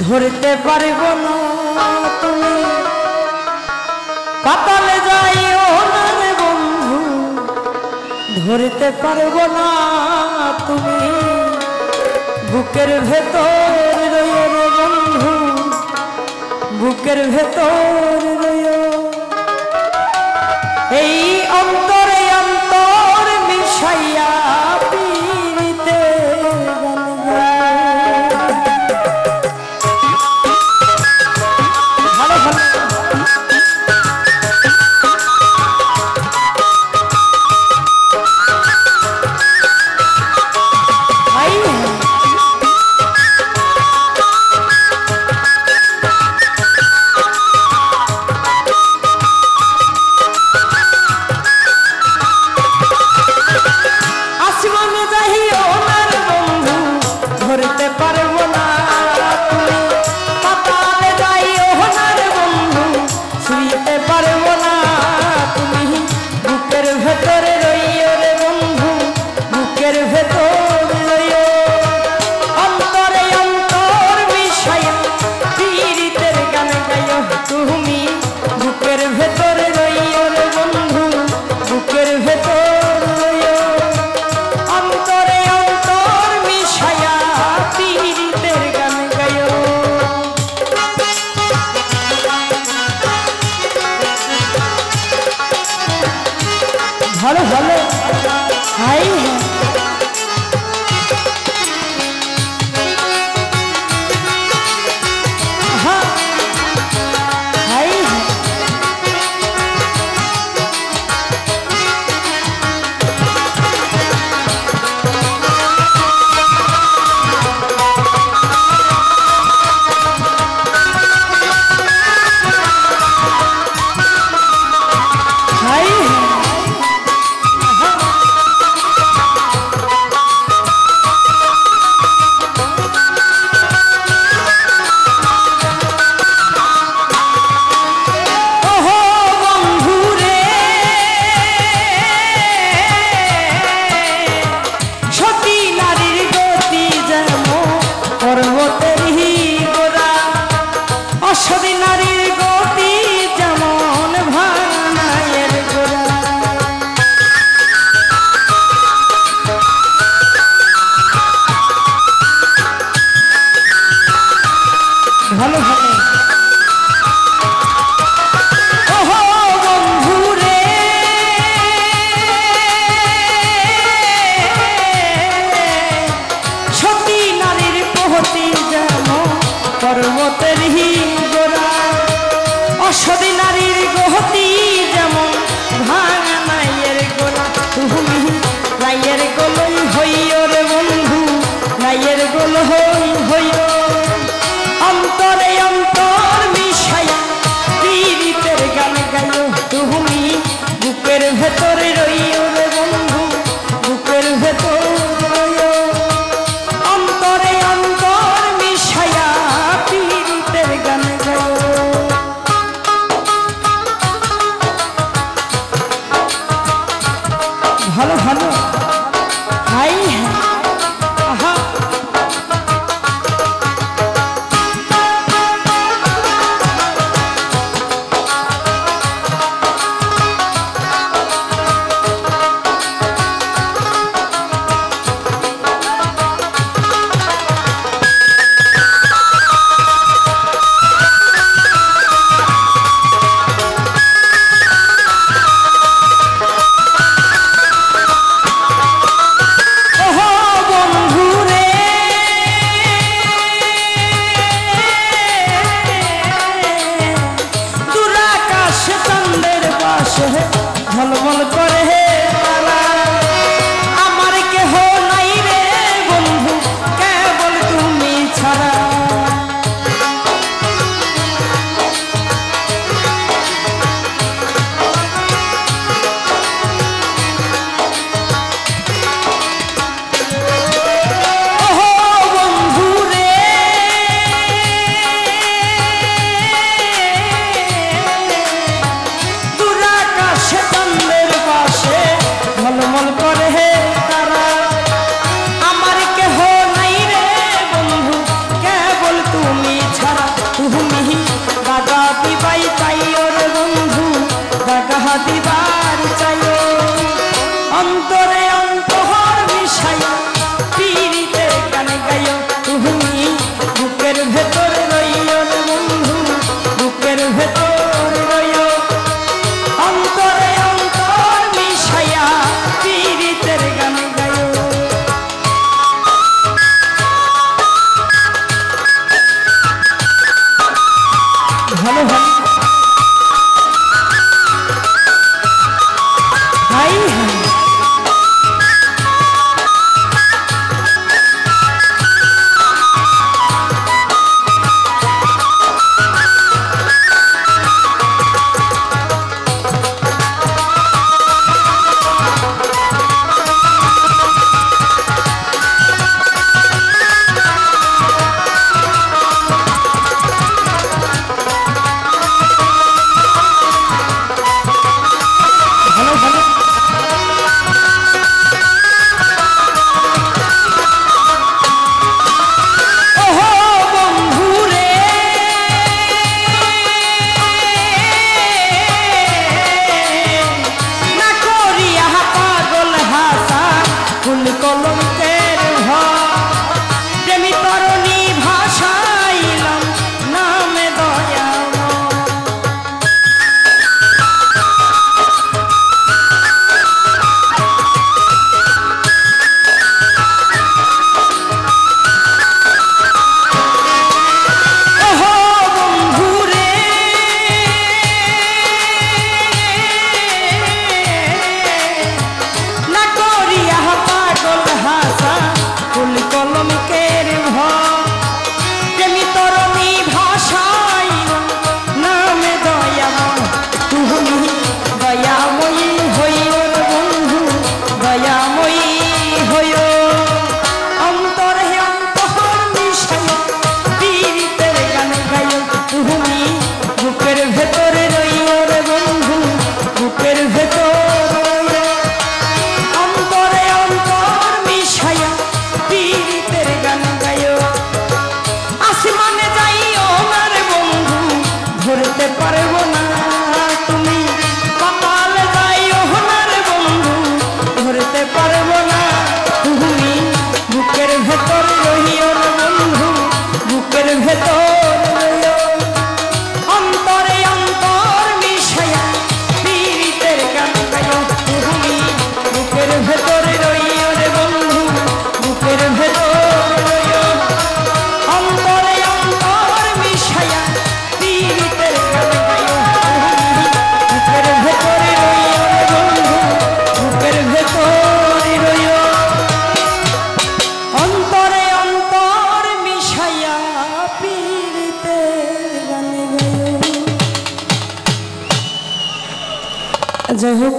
ধরতে পারব না তুমি পাতালে যাইও না রে বন্ধু ধরতে পারব না তুমি বুকের ভেতর রইও রে বন্ধু বুকের ভেতর রইও এই অন্তরে অন্তর মিশাইয়া পীড়িতে ভালো ভালো হাই ভালো ভালো ওহো বন্ধু রে সতী নারীর পহতি যেমন পর্বতের গোরা অসতী নারীর গহতি যেমন ভাঙা নাইয়ের গোরা তুমি নাইয়ের গোলই হইও রে বন্ধু নাইয়ের গোল হইও অন্তরে ভেতর রহিও রে বন্ধু বুকের ভেতর রইও অন্তরে অন্তর মিশাইয়া পীড়িতের গান গাইও তুমি বুকের ভেতর রইও রে বন্ধু বুকের ভেতর রইও অন্তরে অন্তর মিশাইয়া পীড়িতের গান গাইও তুমি বুকের ভেতর রইও রে বন্ধু বুকের ভেতর রইও অন্তরে অন্তর মিশাইয়া পীড়িতের গান গাইও। যাই হোক।